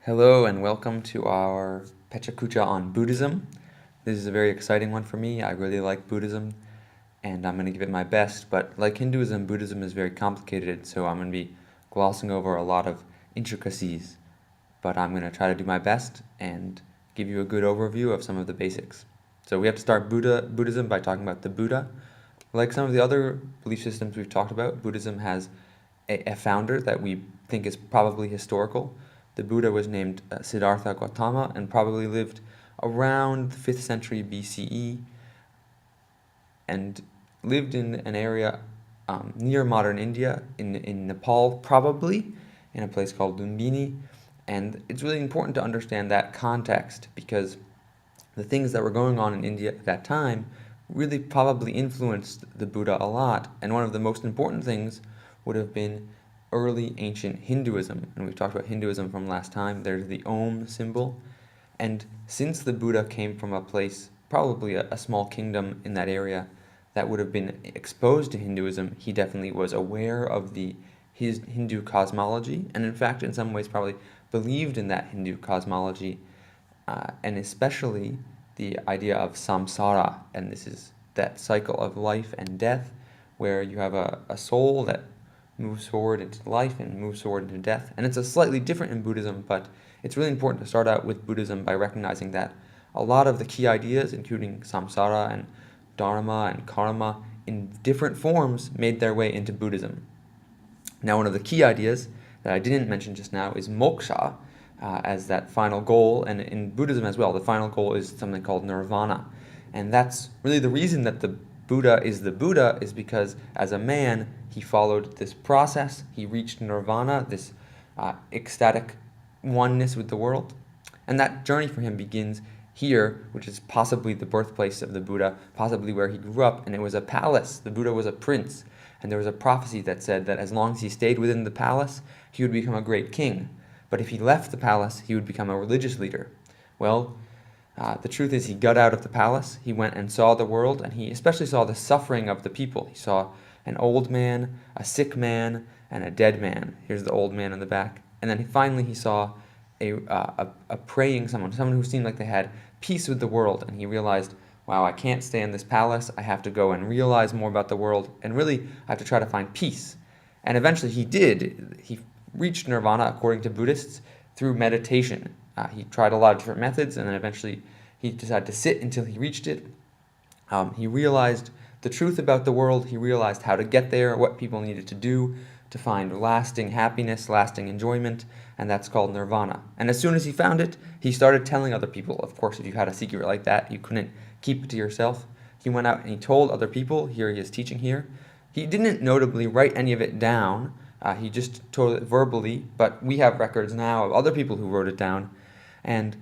Hello and welcome to our Pechakucha on Buddhism. This is a very exciting one for me. I really like Buddhism and I'm going to give it my best, but like Hinduism, Buddhism is very complicated, so I'm going to be glossing over a lot of intricacies, but I'm going to try to do my best and give you a good overview of some of the basics. So we have to start Buddhism by talking about the Buddha. Like some of the other belief systems we've talked about, Buddhism has a founder that we think is probably historical. The Buddha was named Siddhartha Gautama and probably lived around the 5th century BCE and lived in an area near modern India, in Nepal probably, in a place called Lumbini. And it's really important to understand that context because the things that were going on in India at that time really probably influenced the Buddha a lot. And one of the most important things would have been early ancient Hinduism. And we've talked about Hinduism from last time. There's the Om symbol. And since the Buddha came from a place, probably a small kingdom in that area, that would have been exposed to Hinduism, he definitely was aware of his Hindu cosmology, and in fact, in some ways, probably believed in that Hindu cosmology, and especially the idea of samsara, and this is that cycle of life and death, where you have a soul that moves forward into life and moves forward into death. And it's a slightly different in Buddhism, but it's really important to start out with Buddhism by recognizing that a lot of the key ideas, including samsara and dharma and karma, in different forms made their way into Buddhism. Now, one of the key ideas that I didn't mention just now is moksha, as that final goal, and in Buddhism as well, the final goal is something called nirvana. And that's really the reason that the Buddha is because as a man, he followed this process, he reached nirvana, this ecstatic oneness with the world. And that journey for him begins here, which is possibly the birthplace of the Buddha, possibly where he grew up, and it was a palace. The Buddha was a prince, and there was a prophecy that said that as long as he stayed within the palace, he would become a great king. But if he left the palace, he would become a religious leader. Well, the truth is he got out of the palace, he went and saw the world, and he especially saw the suffering of the people. He saw an old man, a sick man, and a dead man. Here's the old man in the back. And then finally he saw a praying someone who seemed like they had peace with the world, and he realized, wow, I can't stay in this palace, I have to go and realize more about the world, and really I have to try to find peace. And eventually he did. He reached nirvana, according to Buddhists, through meditation. He tried a lot of different methods, and then eventually he decided to sit until he reached it. He realized the truth about the world, he realized how to get there, what people needed to do to find lasting happiness, lasting enjoyment, and that's called nirvana. And as soon as he found it, he started telling other people. Of course, if you had a secret like that, you couldn't keep it to yourself. He went out and he told other people. Here he is teaching here. He didn't notably write any of it down. He just told it verbally, but we have records now of other people who wrote it down. And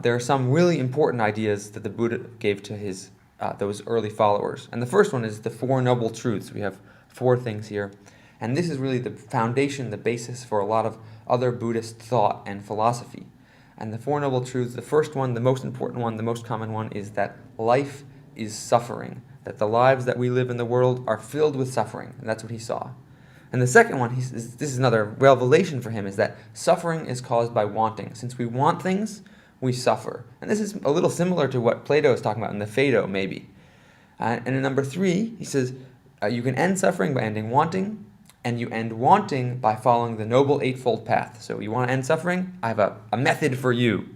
there are some really important ideas that the Buddha gave to his those early followers. And the first one is the Four Noble Truths. We have 4 things here. And this is really the foundation, the basis for a lot of other Buddhist thought and philosophy. And the Four Noble Truths, the first one, the most important one, the most common one, is that life is suffering, that the lives that we live in the world are filled with suffering. And that's what he saw. And the second one, this is another revelation for him, is that suffering is caused by wanting. Since we want things, we suffer. And this is a little similar to what Plato is talking about in the Phaedo, maybe. And in number 3, he says, you can end suffering by ending wanting, and you end wanting by following the Noble Eightfold Path. So you want to end suffering? I have a method for you.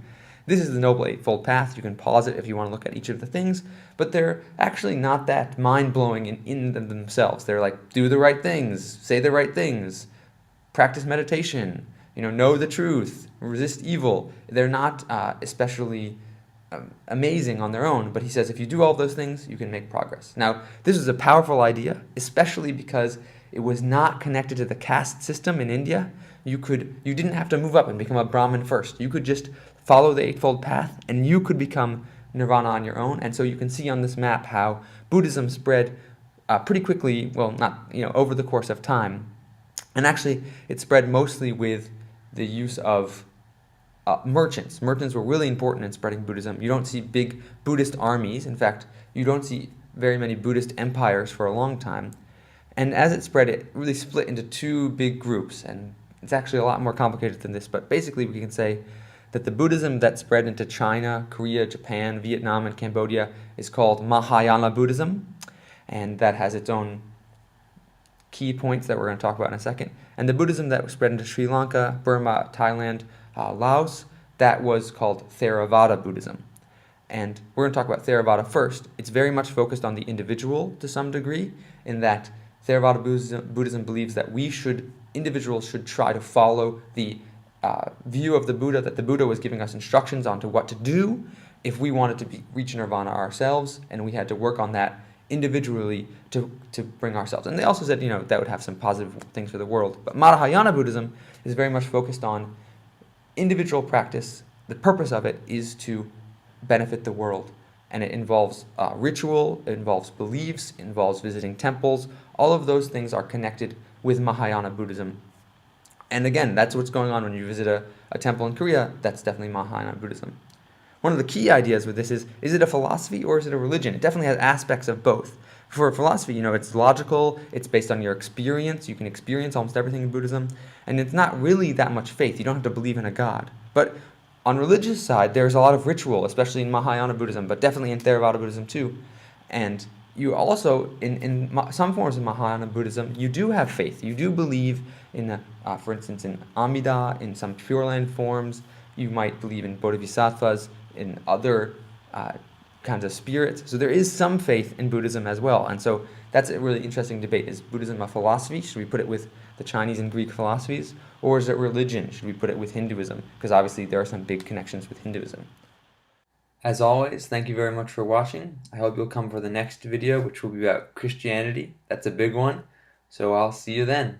This is the Noble Eightfold Path. You can pause it if you want to look at each of the things, but they're actually not that mind-blowing in themselves. They're like, do the right things, say the right things, practice meditation, know the truth, resist evil. They're not especially amazing on their own, but he says if you do all those things, you can make progress. Now, this is a powerful idea, especially because it was not connected to the caste system in India. You didn't have to move up and become a Brahmin first. You could just follow the Eightfold Path, and you could become nirvana on your own. And so you can see on this map how Buddhism spread pretty quickly, well, not over the course of time. And actually, it spread mostly with the use of merchants. Merchants were really important in spreading Buddhism. You don't see big Buddhist armies. In fact, you don't see very many Buddhist empires for a long time. And as it spread, it really split into 2 big groups. And it's actually a lot more complicated than this, but basically we can say that the Buddhism that spread into China, Korea, Japan, Vietnam, and Cambodia is called Mahayana Buddhism, and that has its own key points that we're going to talk about in a second. And the Buddhism that spread into Sri Lanka, Burma, Thailand, Laos, that was called Theravada Buddhism. And we're going to talk about Theravada first. It's very much focused on the individual to some degree, in that Theravada Buddhism believes that individuals should try to follow the view of the Buddha, that the Buddha was giving us instructions on to what to do if we wanted to reach nirvana ourselves, and we had to work on that individually to bring ourselves. And they also said, that would have some positive things for the world. But Mahayana Buddhism is very much focused on individual practice. The purpose of it is to benefit the world. And it involves ritual, it involves beliefs, it involves visiting temples. All of those things are connected with Mahayana Buddhism. And again, that's what's going on when you visit a temple in Korea. That's definitely Mahayana Buddhism. One of the key ideas with this is it a philosophy or is it a religion? It definitely has aspects of both. For a philosophy, it's logical, it's based on your experience, you can experience almost everything in Buddhism, and it's not really that much faith. You don't have to believe in a god. But on religious side, there's a lot of ritual, especially in Mahayana Buddhism, but definitely in Theravada Buddhism too. And you also, in some forms of Mahayana Buddhism, you do have faith. You do believe in, for instance, in Amida, in some Pure Land forms. You might believe in Bodhisattvas, in other kinds of spirits. So there is some faith in Buddhism as well. And so that's a really interesting debate. Is Buddhism a philosophy? Should we put it with the Chinese and Greek philosophies? Or is it religion? Should we put it with Hinduism? Because obviously there are some big connections with Hinduism. As always, thank you very much for watching. I hope you'll come for the next video, which will be about Christianity. That's a big one. So I'll see you then.